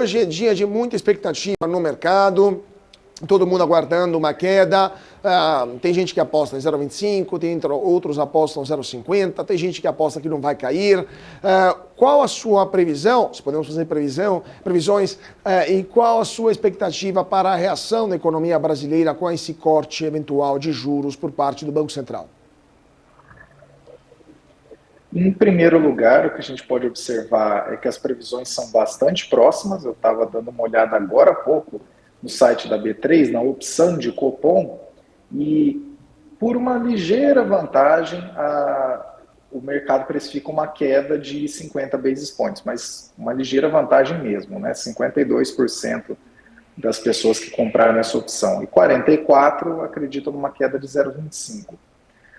Hoje é dia de muita expectativa no mercado, todo mundo aguardando uma queda. Tem gente que aposta em 0,25, tem outros apostam 0,50, tem gente que aposta que não vai cair. Qual a sua previsão, se podemos fazer previsões, e qual a sua expectativa para a reação da economia brasileira com esse corte eventual de juros por parte do Banco Central? Em primeiro lugar, o que a gente pode observar é que as previsões são bastante próximas. Eu estava dando uma olhada agora há pouco no site da B3, na opção de Copom, e por uma ligeira vantagem, o mercado precifica uma queda de 50 basis points, mas uma ligeira vantagem mesmo, né? 52% das pessoas que compraram essa opção e 44% acreditam numa queda de 0,25.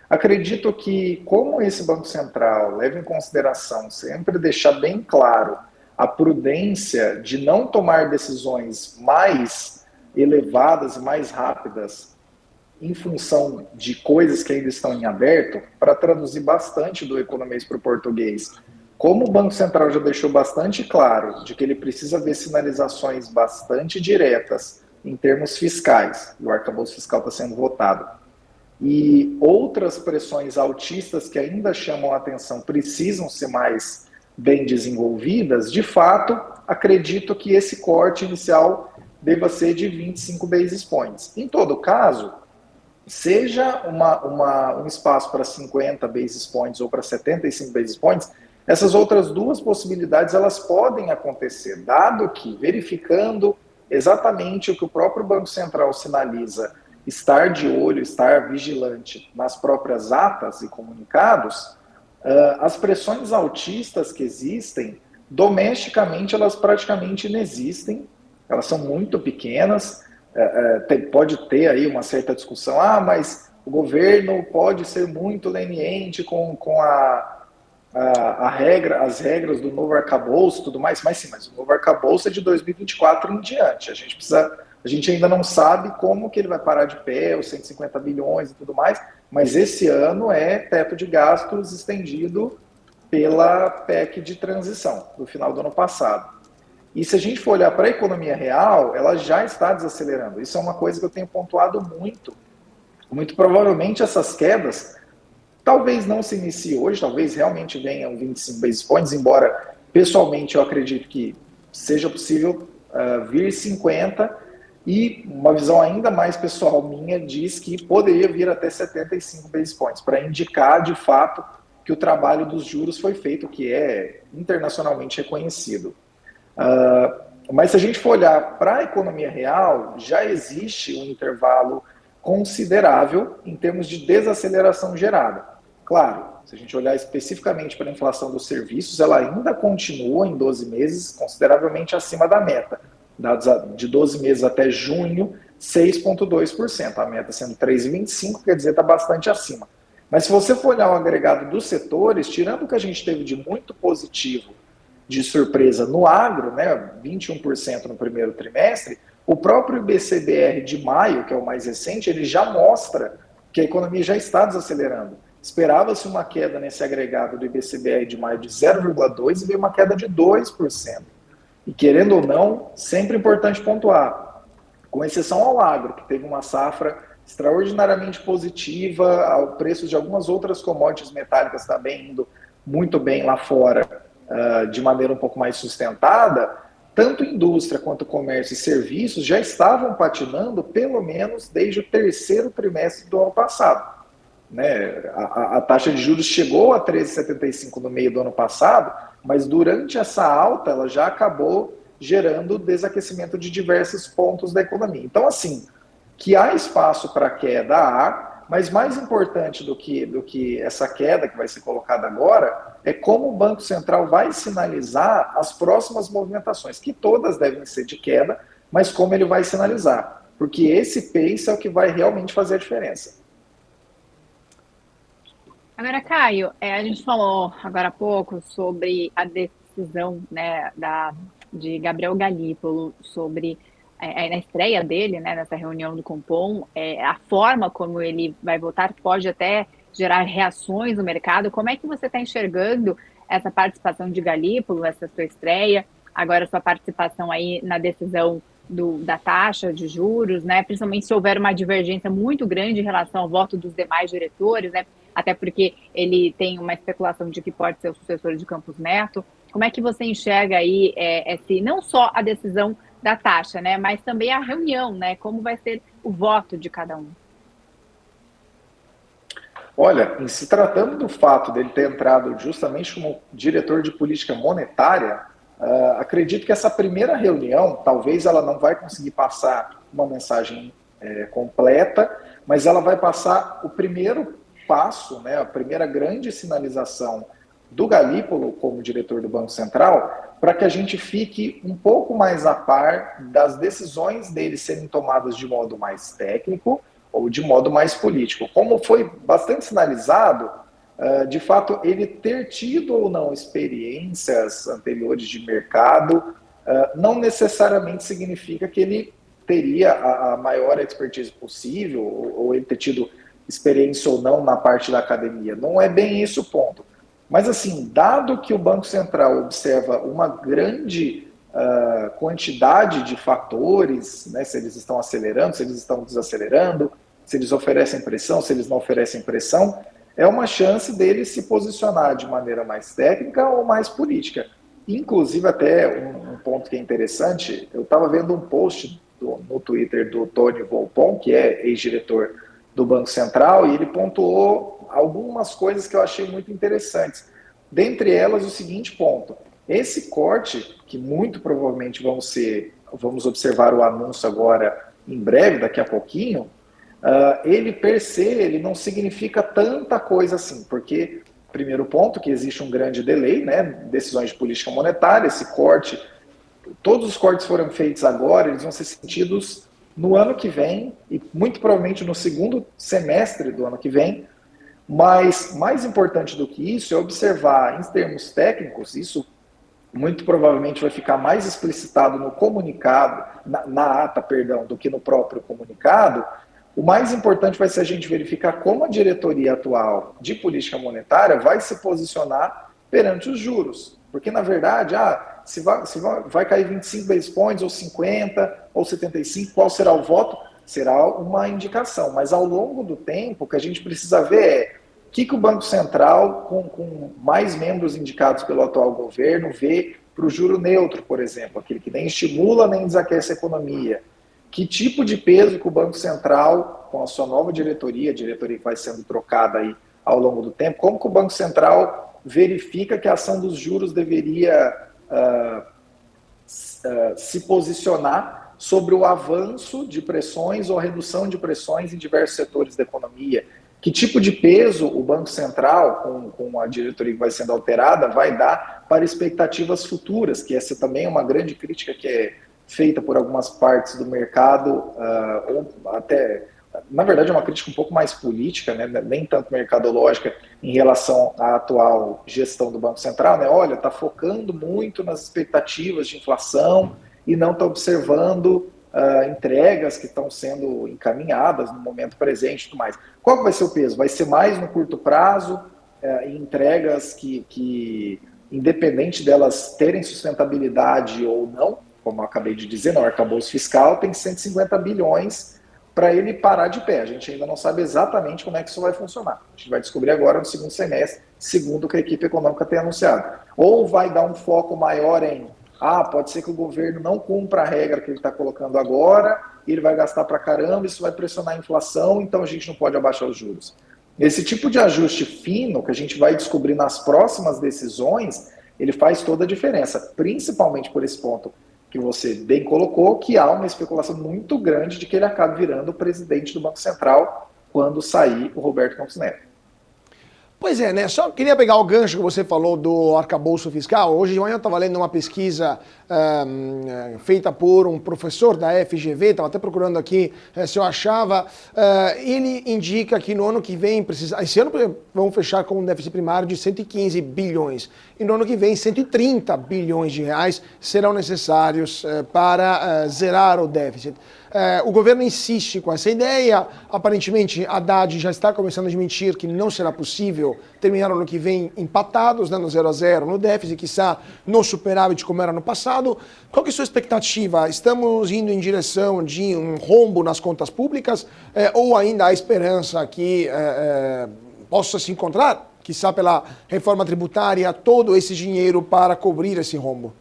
Acredito que, como esse Banco Central leva em consideração sempre deixar bem claro a prudência de não tomar decisões mais elevadas e mais rápidas em função de coisas que ainda estão em aberto, para traduzir bastante do economês para o português, como o Banco Central já deixou bastante claro de que ele precisa ver sinalizações bastante diretas em termos fiscais, e o arcabouço fiscal está sendo votado, e outras pressões altistas que ainda chamam a atenção precisam ser mais bem desenvolvidas, de fato, acredito que esse corte inicial deva ser de 25 basis points. Em todo caso, seja um espaço para 50 basis points ou para 75 basis points, essas outras duas possibilidades elas podem acontecer, dado que, verificando exatamente o que o próprio Banco Central sinaliza, estar de olho, estar vigilante nas próprias atas e comunicados, as pressões altistas que existem, domesticamente, elas praticamente inexistem, elas são muito pequenas, pode ter aí uma certa discussão, mas o governo pode ser muito leniente com as regras do novo arcabouço e tudo mais, mas o novo arcabouço é de 2024 em diante, a gente ainda não sabe como que ele vai parar de pé, os 150 bilhões e tudo mais, mas esse ano é teto de gastos estendido pela PEC de transição, do final do ano passado. E se a gente for olhar para a economia real, ela já está desacelerando. Isso é uma coisa que eu tenho pontuado muito. Muito provavelmente essas quedas, talvez não se inicie hoje, talvez realmente venham 25 basis points, embora pessoalmente eu acredito que seja possível vir 50, e uma visão ainda mais pessoal minha diz que poderia vir até 75 basis points, para indicar de fato que o trabalho dos juros foi feito, que é internacionalmente reconhecido. Mas se a gente for olhar para a economia real, já existe um intervalo considerável em termos de desaceleração gerada. Claro, se a gente olhar especificamente para a inflação dos serviços, ela ainda continua em 12 meses consideravelmente acima da meta. Dados de 12 meses até junho, 6,2%. A meta sendo 3,25%, quer dizer, está bastante acima. Mas se você for olhar o agregado dos setores, tirando o que a gente teve de muito positivo, de surpresa no agro, né, 21% no primeiro trimestre, o próprio IBCBR de maio, que é o mais recente, ele já mostra que a economia já está desacelerando. Esperava-se uma queda nesse agregado do IBCBR de maio de 0,2% e veio uma queda de 2%. E querendo ou não, sempre importante pontuar, com exceção ao agro, que teve uma safra extraordinariamente positiva, ao preço de algumas outras commodities metálicas também indo muito bem lá fora, de maneira um pouco mais sustentada, tanto indústria quanto comércio e serviços já estavam patinando pelo menos desde o terceiro trimestre do ano passado. Né? A taxa de juros chegou a 13,75 no meio do ano passado, mas durante essa alta ela já acabou gerando desaquecimento de diversos pontos da economia. Então, assim, que há espaço para queda, há, mas mais importante do que essa queda que vai ser colocada agora é como o Banco Central vai sinalizar as próximas movimentações, que todas devem ser de queda, mas como ele vai sinalizar, porque esse pace é o que vai realmente fazer a diferença. Agora, Caio, a gente falou agora há pouco sobre a decisão, né, de Gabriel Galípolo sobre na estreia dele, né, nessa reunião do Copom, a forma como ele vai votar pode até gerar reações no mercado. Como é que você está enxergando essa participação de Galípolo, essa sua estreia? agora sua participação aí na decisão da taxa de juros, né? Principalmente se houver uma divergência muito grande em relação ao voto dos demais diretores, né? Até porque ele tem uma especulação de que pode ser o sucessor de Campos Neto. Como é que você enxerga aí não só a decisão da taxa, né? Mas também a reunião, né? Como vai ser o voto de cada um? Olha, em se tratando do fato dele ter entrado justamente como diretor de política monetária, acredito que essa primeira reunião, talvez ela não vai conseguir passar uma mensagem completa, mas ela vai passar o primeiro passo, né, a primeira grande sinalização do Galípolo como diretor do Banco Central, para que a gente fique um pouco mais a par das decisões dele serem tomadas de modo mais técnico ou de modo mais político. Como foi bastante sinalizado, de fato, ele ter tido ou não experiências anteriores de mercado não necessariamente significa que ele teria a maior expertise possível ou ele ter tido experiência ou não na parte da academia. Não é bem esse o ponto. Mas, assim, dado que o Banco Central observa uma grande quantidade de fatores, né, se eles estão acelerando, se eles estão desacelerando, se eles oferecem pressão, se eles não oferecem pressão, é uma chance dele se posicionar de maneira mais técnica ou mais política. Inclusive, até um ponto que é interessante, eu estava vendo um post no Twitter do Tony Volpon, que é ex-diretor do Banco Central, e ele pontuou algumas coisas que eu achei muito interessantes. Dentre elas, o seguinte ponto: esse corte, que muito provavelmente vamos observar o anúncio agora em breve, daqui a pouquinho, ele per se, ele não significa tanta coisa assim, porque, primeiro ponto, que existe um grande delay, né, decisões de política monetária, esse corte, todos os cortes foram feitos agora, eles vão ser sentidos no ano que vem, e muito provavelmente no segundo semestre do ano que vem, mas mais importante do que isso é observar em termos técnicos, isso muito provavelmente vai ficar mais explicitado no comunicado, na ata, perdão, do que no próprio comunicado. O mais importante vai ser a gente verificar como a diretoria atual de política monetária vai se posicionar perante os juros. Porque, na verdade, se vai cair 25 basis points, ou 50, ou 75, qual será o voto? Será uma indicação. Mas, ao longo do tempo, o que a gente precisa ver é o que o Banco Central, com mais membros indicados pelo atual governo, vê para o juro neutro, por exemplo, aquele que nem estimula nem desaquece a economia. Que tipo de peso que o Banco Central, com a sua nova diretoria, a diretoria que vai sendo trocada aí ao longo do tempo, como que o Banco Central verifica que a ação dos juros deveria se posicionar sobre o avanço de pressões ou a redução de pressões em diversos setores da economia? Que tipo de peso o Banco Central, com a diretoria que vai sendo alterada, vai dar para expectativas futuras, que essa também é uma grande crítica que é feita por algumas partes do mercado, ou até, na verdade, é uma crítica um pouco mais política, né? Nem tanto mercadológica, em relação à atual gestão do Banco Central, né? Olha, está focando muito nas expectativas de inflação e não está observando entregas que estão sendo encaminhadas no momento presente e tudo mais. Qual que vai ser o peso? Vai ser mais no curto prazo, em entregas que, independente delas terem sustentabilidade ou não, como eu acabei de dizer, no arcabouço fiscal tem 150 bilhões para ele parar de pé. A gente ainda não sabe exatamente como é que isso vai funcionar. A gente vai descobrir agora no segundo semestre, segundo o que a equipe econômica tem anunciado. Ou vai dar um foco maior em, pode ser que o governo não cumpra a regra que ele está colocando agora, e ele vai gastar para caramba, isso vai pressionar a inflação, então a gente não pode abaixar os juros. Esse tipo de ajuste fino que a gente vai descobrir nas próximas decisões, ele faz toda a diferença, principalmente por esse ponto que você bem colocou, que há uma especulação muito grande de que ele acabe virando o presidente do Banco Central quando sair o Roberto Campos Neto. Pois é, né? Só queria pegar o gancho que você falou do arcabouço fiscal. Hoje de manhã eu estava lendo uma pesquisa feita por um professor da FGV, estava até procurando aqui se eu achava. Ele indica que no ano que vem, esse ano vamos fechar com um déficit primário de 115 bilhões. E no ano que vem, 130 bilhões de reais serão necessários para zerar o déficit. O governo insiste com essa ideia. Aparentemente, Haddad já está começando a admitir que não será possível terminar o ano que vem empatados, né, no 0-0, no déficit, quiçá no superávit como era no passado. Qual que é a sua expectativa? Estamos indo em direção de um rombo nas contas públicas ou ainda há esperança que possa se encontrar, quiçá pela reforma tributária, todo esse dinheiro para cobrir esse rombo?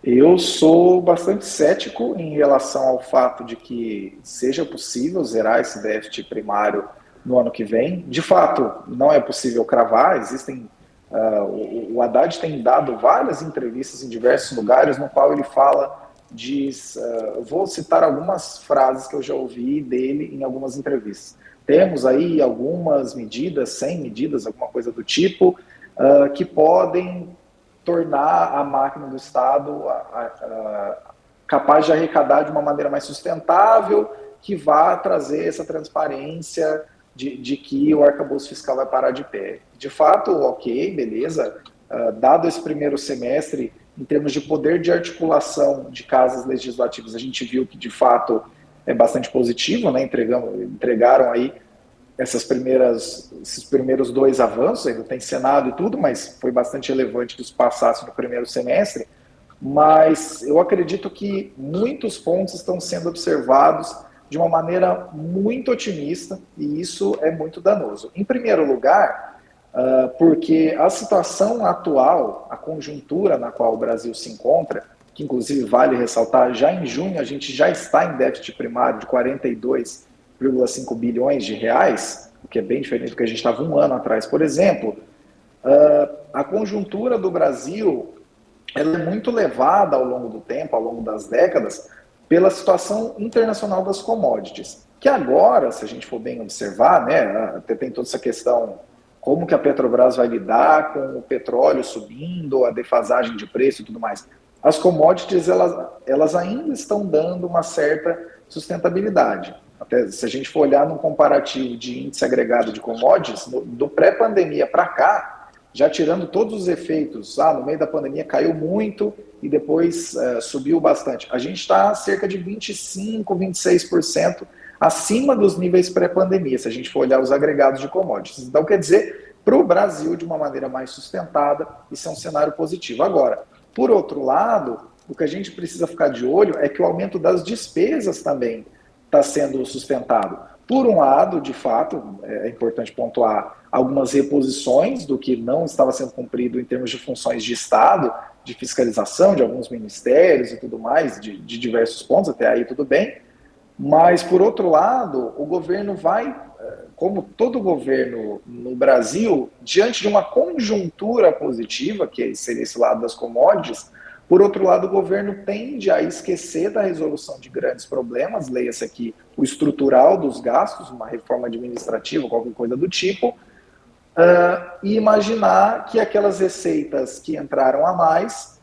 Eu sou bastante cético em relação ao fato de que seja possível zerar esse déficit primário no ano que vem. De fato, não é possível cravar. O Haddad tem dado várias entrevistas em diversos lugares no qual ele fala vou citar algumas frases que eu já ouvi dele em algumas entrevistas. Temos aí algumas medidas, 100 medidas, alguma coisa do tipo, que podem tornar a máquina do Estado capaz de arrecadar de uma maneira mais sustentável, que vá trazer essa transparência de que o arcabouço fiscal vai parar de pé. De fato, ok, beleza, dado esse primeiro semestre, em termos de poder de articulação de casas legislativas, a gente viu que, de fato, é bastante positivo, né? Entregaram aí esses primeiros 2 avanços, ainda tem Senado e tudo, mas foi bastante relevante que isso passasse no primeiro semestre. Mas eu acredito que muitos pontos estão sendo observados de uma maneira muito otimista, e isso é muito danoso. Em primeiro lugar, porque a situação atual, a conjuntura na qual o Brasil se encontra, que inclusive vale ressaltar, já em junho a gente já está em déficit primário de 42,5 bilhões de reais, o que é bem diferente do que a gente estava um ano atrás, por exemplo. A conjuntura do Brasil ela é muito levada ao longo do tempo, ao longo das décadas, pela situação internacional das commodities, que agora, se a gente for bem observar, né, até tem toda essa questão, como que a Petrobras vai lidar com o petróleo subindo, a defasagem de preço e tudo mais. As commodities, elas ainda estão dando uma certa sustentabilidade. Até se a gente for olhar num comparativo de índice agregado de commodities, do pré-pandemia para cá, já tirando todos os efeitos, no meio da pandemia caiu muito e depois subiu bastante. A gente está cerca de 25%, 26% acima dos níveis pré-pandemia, se a gente for olhar os agregados de commodities. Então, quer dizer, para o Brasil, de uma maneira mais sustentada, isso é um cenário positivo. Agora, por outro lado, o que a gente precisa ficar de olho é que o aumento das despesas também está sendo sustentado. Por um lado, de fato, é importante pontuar algumas reposições do que não estava sendo cumprido em termos de funções de Estado, de fiscalização de alguns ministérios e tudo mais, de diversos pontos, até aí tudo bem. Mas, por outro lado, o governo vai, como todo governo no Brasil, diante de uma conjuntura positiva, que seria esse lado das commodities, por outro lado, o governo tende a esquecer da resolução de grandes problemas, leia-se aqui o estrutural dos gastos, uma reforma administrativa, qualquer coisa do tipo, e imaginar que aquelas receitas que entraram a mais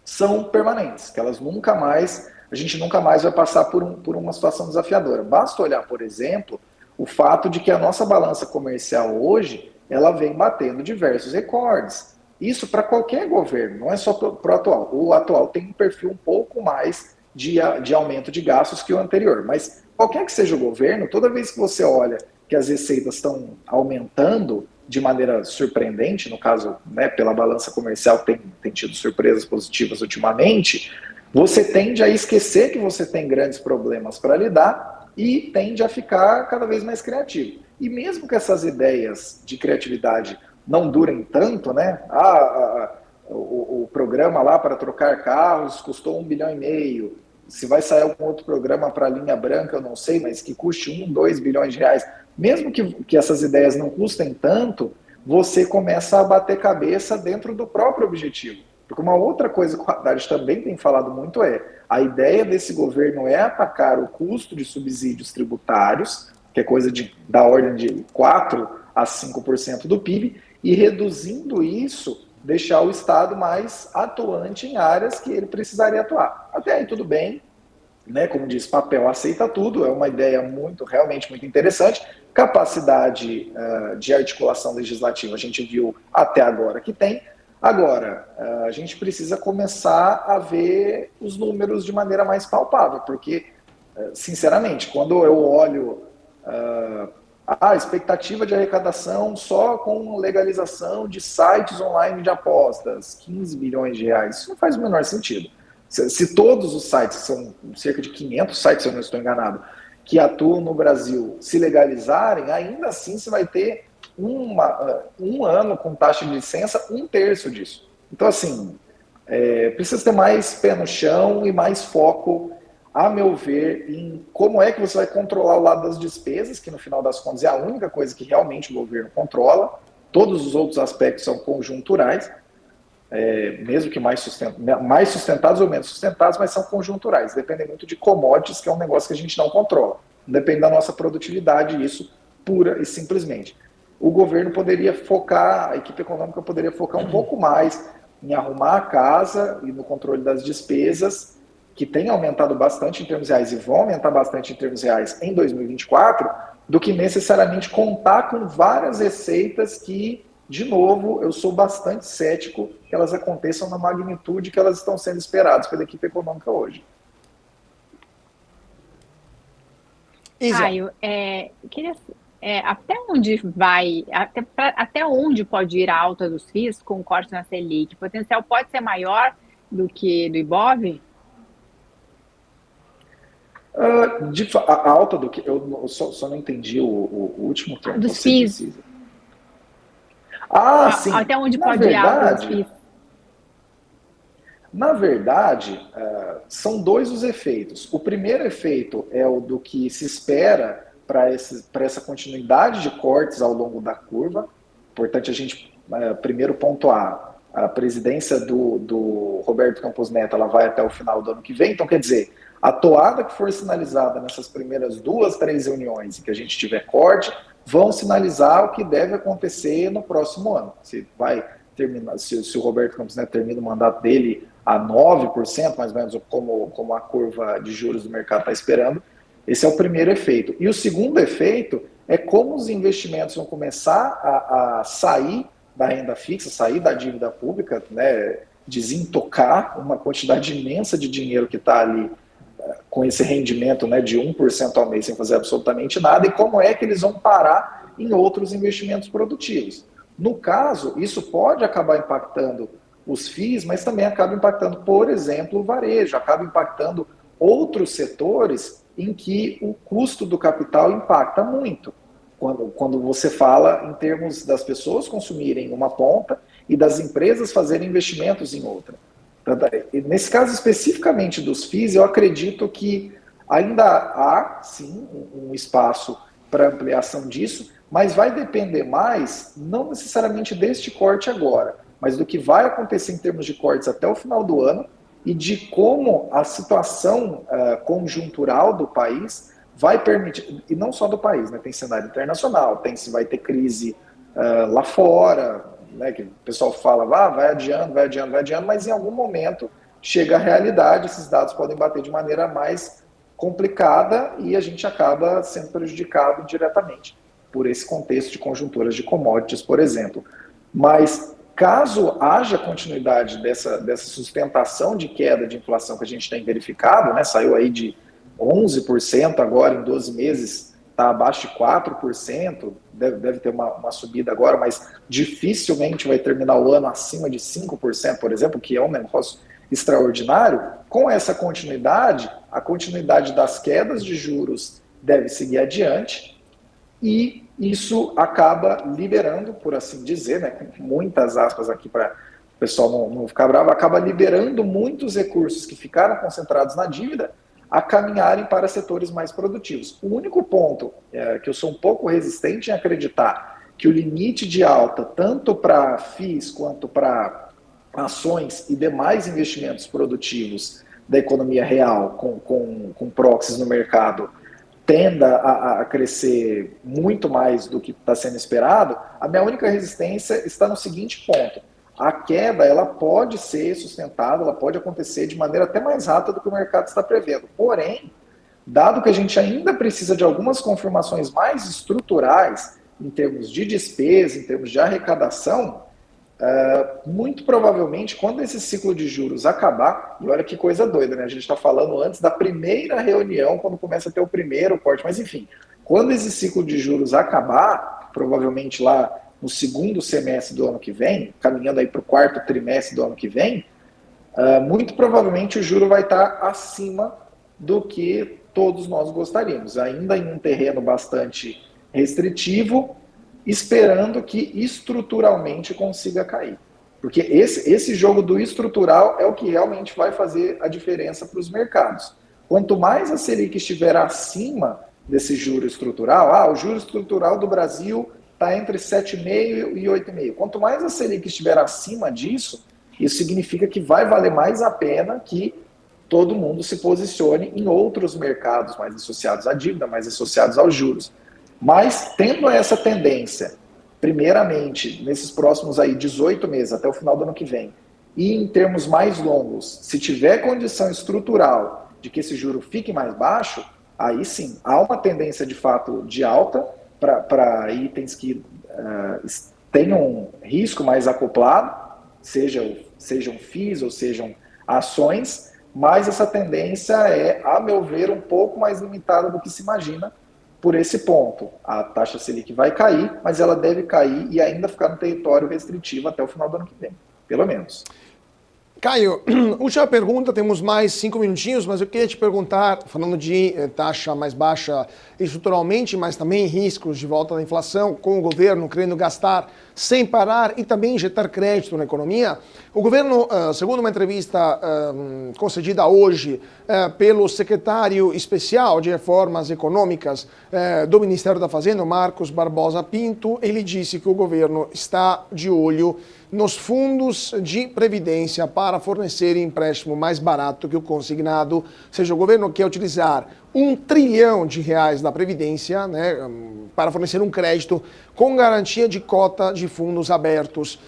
são permanentes, que elas nunca mais, a gente nunca mais vai passar por uma situação desafiadora. Basta olhar, por exemplo, o fato de que a nossa balança comercial hoje, ela vem batendo diversos recordes. Isso para qualquer governo, não é só para o atual. O atual tem um perfil um pouco mais de aumento de gastos que o anterior, mas qualquer que seja o governo, toda vez que você olha que as receitas estão aumentando de maneira surpreendente, no caso, né, pela balança comercial tem tido surpresas positivas ultimamente, você tende a esquecer que você tem grandes problemas para lidar e tende a ficar cada vez mais criativo. E mesmo que essas ideias de criatividade não durem tanto, né? O programa lá para trocar carros custou 1,5 bilhão. Se vai sair algum outro programa para a linha branca, eu não sei, mas que custe 1, 2 bilhões de reais. Mesmo que essas ideias não custem tanto, você começa a bater cabeça dentro do próprio objetivo. Porque uma outra coisa que o Haddad também tem falado muito a ideia desse governo é atacar o custo de subsídios tributários, que é coisa da ordem de 4% a 5% do PIB, e reduzindo isso, deixar o Estado mais atuante em áreas que ele precisaria atuar. Até aí tudo bem, né? Como diz, papel aceita tudo, é uma ideia realmente muito interessante. Capacidade de articulação legislativa a gente viu até agora que tem. Agora, a gente precisa começar a ver os números de maneira mais palpável, porque, sinceramente, quando eu olho a expectativa de arrecadação só com legalização de sites online de apostas, 15 bilhões de reais, isso não faz o menor sentido. Se todos os sites, são cerca de 500 sites, se eu não estou enganado, que atuam no Brasil, se legalizarem, ainda assim você vai ter um ano com taxa de licença, 1/3 disso. Então, assim, precisa ter mais pé no chão e mais foco, a meu ver, em como é que você vai controlar o lado das despesas, que no final das contas é a única coisa que realmente o governo controla. Todos os outros aspectos são conjunturais, mesmo que mais sustentados ou menos sustentados, mas são conjunturais. Dependem muito de commodities, que é um negócio que a gente não controla. Depende da nossa produtividade, isso pura e simplesmente. O governo poderia focar, a equipe econômica poderia focar um pouco mais em arrumar a casa e no controle das despesas, que tem aumentado bastante em termos reais e vão aumentar bastante em termos reais em 2024, do que necessariamente contar com várias receitas que, de novo, eu sou bastante cético que elas aconteçam na magnitude que elas estão sendo esperadas pela equipe econômica hoje. Caio, queria... até onde vai, até onde pode ir a alta dos FIIs com o corte na Selic? O potencial pode ser maior do que do Ibov? A alta do que... Eu só não entendi o último termo. Dos FIIs. Sim. Até onde pode ir a alta dos FIIs? Na verdade, são dois os efeitos. O primeiro efeito é o do que se espera para essa continuidade de cortes ao longo da curva. Importante a gente primeiro pontuar, a presidência do Roberto Campos Neto, ela vai até o final do ano que vem, então quer dizer, a toada que for sinalizada nessas primeiras 2, 3 reuniões em que a gente tiver corte, vão sinalizar o que deve acontecer no próximo ano. Se o Roberto Campos Neto termina o mandato dele a 9%, mais ou menos como a curva de juros do mercado está esperando, esse é o primeiro efeito. E o segundo efeito é como os investimentos vão começar a sair da renda fixa, sair da dívida pública, né, desintocar uma quantidade imensa de dinheiro que está ali com esse rendimento, né, de 1% ao mês sem fazer absolutamente nada, e como é que eles vão parar em outros investimentos produtivos. No caso, isso pode acabar impactando os FIIs, mas também acaba impactando, por exemplo, o varejo, acaba impactando outros setores em que o custo do capital impacta muito. Quando você fala em termos das pessoas consumirem uma ponta e das empresas fazerem investimentos em outra. Nesse caso especificamente dos FIIs, eu acredito que ainda há, sim, um espaço para ampliação disso, mas vai depender mais, não necessariamente deste corte agora, mas do que vai acontecer em termos de cortes até o final do ano e de como a situação conjuntural do país vai permitir, e não só do país, né, tem cenário internacional, se vai ter crise lá fora, né, que o pessoal fala, vai adiando, mas em algum momento chega a realidade, esses dados podem bater de maneira mais complicada e a gente acaba sendo prejudicado diretamente por esse contexto de conjunturas de commodities, por exemplo. Mas caso haja continuidade dessa sustentação de queda de inflação que a gente tem verificado, né, saiu aí de 11% agora em 12 meses, está abaixo de 4%, deve ter uma subida agora, mas dificilmente vai terminar o ano acima de 5%, por exemplo, que é um negócio extraordinário. Com essa continuidade, a continuidade das quedas de juros deve seguir adiante e isso acaba liberando, por assim dizer, né, com muitas aspas aqui para o pessoal não ficar bravo, acaba liberando muitos recursos que ficaram concentrados na dívida a caminharem para setores mais produtivos. O único ponto que eu sou um pouco resistente em acreditar que o limite de alta, tanto para FIIs quanto para ações e demais investimentos produtivos da economia real com proxies no mercado, tenda a crescer muito mais do que está sendo esperado, a minha única resistência está no seguinte ponto. A queda ela pode ser sustentada, ela pode acontecer de maneira até mais rápida do que o mercado está prevendo. Porém, dado que a gente ainda precisa de algumas confirmações mais estruturais em termos de despesa, em termos de arrecadação, Muito provavelmente, quando esse ciclo de juros acabar, e olha que coisa doida, né? A gente está falando antes da primeira reunião, quando começa a ter o primeiro corte, mas enfim, quando esse ciclo de juros acabar, provavelmente lá no segundo semestre do ano que vem, caminhando aí para o quarto trimestre do ano que vem, muito provavelmente o juro vai estar acima do que todos nós gostaríamos, ainda em um terreno bastante restritivo, esperando que estruturalmente consiga cair. Porque esse jogo do estrutural é o que realmente vai fazer a diferença para os mercados. Quanto mais a Selic estiver acima desse juro estrutural, o juro estrutural do Brasil está entre 7,5% e 8,5%. Quanto mais a Selic estiver acima disso, isso significa que vai valer mais a pena que todo mundo se posicione em outros mercados mais associados à dívida, mais associados aos juros. Mas, tendo essa tendência, primeiramente, nesses próximos aí 18 meses, até o final do ano que vem, e em termos mais longos, se tiver condição estrutural de que esse juro fique mais baixo, aí sim, há uma tendência de fato de alta para itens que tenham um risco mais acoplado, sejam FIIs ou sejam ações, mas essa tendência é, a meu ver, um pouco mais limitada do que se imagina por esse ponto. A taxa Selic vai cair, mas ela deve cair e ainda ficar no território restritivo até o final do ano que vem, pelo menos. Caio, última pergunta, temos mais 5 minutinhos, mas eu queria te perguntar, falando de taxa mais baixa estruturalmente, mas também riscos de volta da inflação, com o governo querendo gastar sem parar e também injetar crédito na economia. O governo, segundo uma entrevista concedida hoje pelo secretário especial de reformas econômicas do Ministério da Fazenda, Marcos Barbosa Pinto, ele disse que o governo está de olho nos fundos de previdência para fornecer empréstimo mais barato que o consignado, ou seja, o governo quer utilizar R$1 trilhão da Previdência, né, para fornecer um crédito com garantia de cota de fundos abertos.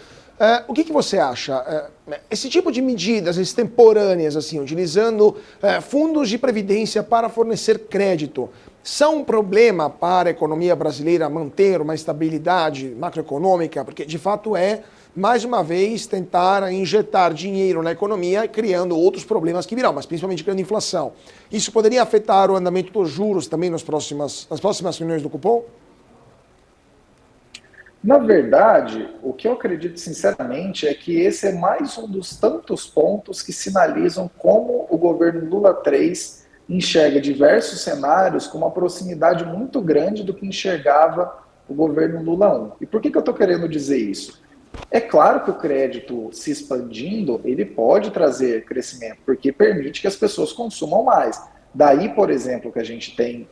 O que você acha? Esse tipo de medidas extemporâneas, assim, utilizando fundos de previdência para fornecer crédito, são um problema para a economia brasileira manter uma estabilidade macroeconômica? Porque, de fato, mais uma vez, tentar injetar dinheiro na economia, criando outros problemas que virão, mas principalmente criando inflação. Isso poderia afetar o andamento dos juros também nas próximas reuniões do cupom? Na verdade, o que eu acredito sinceramente é que esse é mais um dos tantos pontos que sinalizam como o governo Lula 3 enxerga diversos cenários com uma proximidade muito grande do que enxergava o governo Lula 1. E por que eu estou querendo dizer isso? É claro que o crédito se expandindo, ele pode trazer crescimento, porque permite que as pessoas consumam mais. Daí, por exemplo, que a gente tem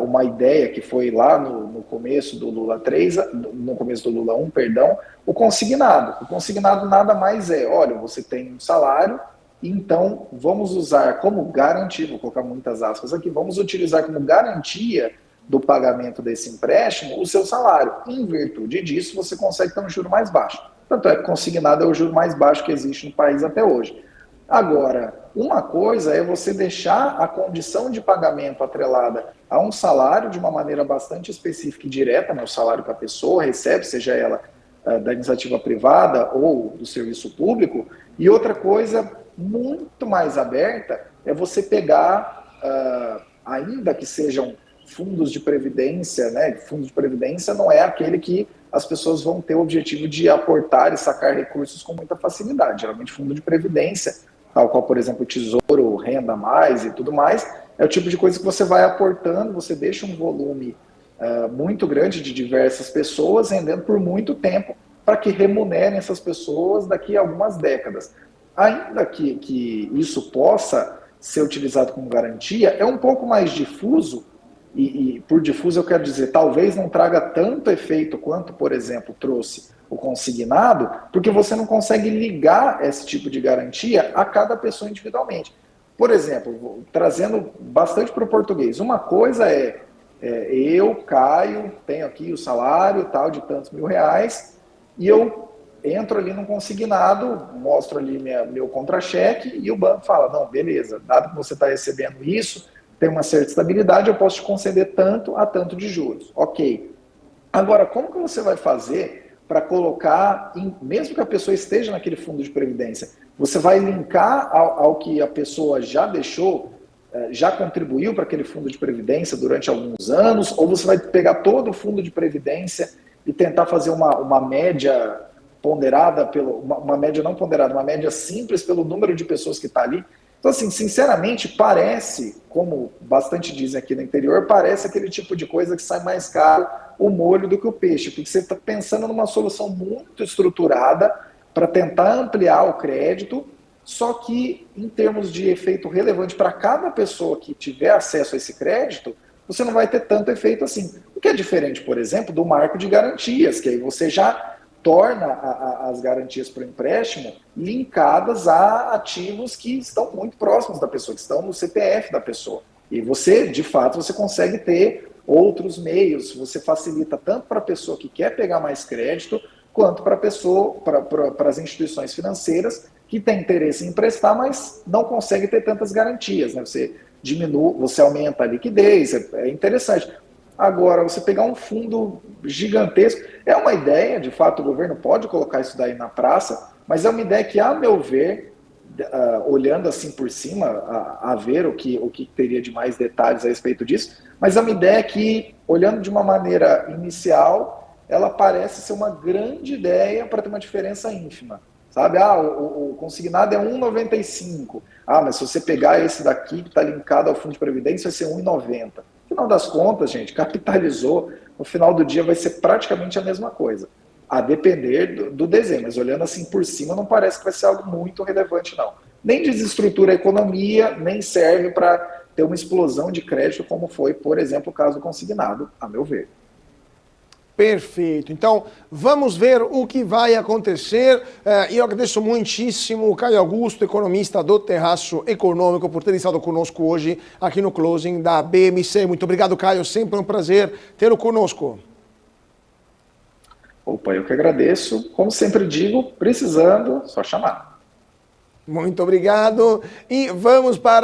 uma ideia que foi lá no começo do Lula 3, no começo do Lula 1, perdão, o consignado. O consignado nada mais olha, você tem um salário, então vamos usar como garantia, vou colocar muitas aspas aqui, vamos utilizar como garantia do pagamento desse empréstimo o seu salário. Em virtude disso, você consegue ter um juro mais baixo. Tanto é que consignado é o juro mais baixo que existe no país até hoje. Agora, uma coisa é você deixar a condição de pagamento atrelada a um salário de uma maneira bastante específica e direta, né, o salário que a pessoa recebe, seja ela da iniciativa privada ou do serviço público, e outra coisa muito mais aberta é você pegar, ainda que sejam fundos de previdência, né? Fundo de previdência não é aquele que as pessoas vão ter o objetivo de aportar e sacar recursos com muita facilidade. Geralmente fundo de previdência, tal qual, por exemplo, o Tesouro, Renda Mais e tudo mais, é o tipo de coisa que você vai aportando, você deixa um volume muito grande de diversas pessoas rendendo por muito tempo para que remunerem essas pessoas daqui a algumas décadas. Ainda que isso possa ser utilizado como garantia, é um pouco mais difuso. E por difuso eu quero dizer, talvez não traga tanto efeito quanto, por exemplo, trouxe o consignado, porque você não consegue ligar esse tipo de garantia a cada pessoa individualmente. Por exemplo, trazendo bastante para o português, uma coisa eu, Caio, tenho aqui o salário tal de tantos R$1.000 e eu entro ali no consignado, mostro ali meu contra-cheque e o banco fala, não, beleza, dado que você está recebendo isso, tem uma certa estabilidade, eu posso te conceder tanto a tanto de juros. Ok. Agora, como que você vai fazer para colocar, mesmo que a pessoa esteja naquele fundo de previdência, você vai linkar ao que a pessoa já deixou, já contribuiu para aquele fundo de previdência durante alguns anos, ou você vai pegar todo o fundo de previdência e tentar fazer uma média ponderada, uma média não ponderada, uma média simples pelo número de pessoas que está ali. Então, assim, sinceramente, parece, como bastante dizem aqui no interior, parece aquele tipo de coisa que sai mais caro o molho do que o peixe, porque você está pensando numa solução muito estruturada para tentar ampliar o crédito, só que em termos de efeito relevante para cada pessoa que tiver acesso a esse crédito, você não vai ter tanto efeito assim. O que é diferente, por exemplo, do marco de garantias, que aí você já torna as garantias para o empréstimo linkadas a ativos que estão muito próximos da pessoa, que estão no CPF da pessoa. E você, de fato, você consegue ter outros meios, você facilita tanto para a pessoa que quer pegar mais crédito, quanto para a pessoa, para as instituições financeiras que têm interesse em emprestar, mas não conseguem ter tantas garantias, né? Você diminui, você aumenta a liquidez, é interessante. Agora, você pegar um fundo gigantesco, é uma ideia, de fato, o governo pode colocar isso daí na praça, mas é uma ideia que, a meu ver, olhando assim por cima, a ver o que teria de mais detalhes a respeito disso, mas é uma ideia que, olhando de uma maneira inicial, ela parece ser uma grande ideia para ter uma diferença ínfima. Sabe? O consignado é 1,95. Mas se você pegar esse daqui que está linkado ao fundo de previdência, vai ser 1,90. No final das contas, gente, capitalizou, no final do dia vai ser praticamente a mesma coisa. A depender do desenho, mas olhando assim por cima, não parece que vai ser algo muito relevante, não. Nem desestrutura a economia, nem serve para ter uma explosão de crédito, como foi, por exemplo, o caso do consignado, a meu ver. Perfeito. Então, vamos ver o que vai acontecer. E eu agradeço muitíssimo o Caio Augusto, economista do Terraço Econômico, por ter estado conosco hoje aqui no Closing da BMC. Muito obrigado, Caio. Sempre um prazer tê-lo conosco. Opa, eu que agradeço. Como sempre digo, precisando, só chamar. Muito obrigado. E vamos para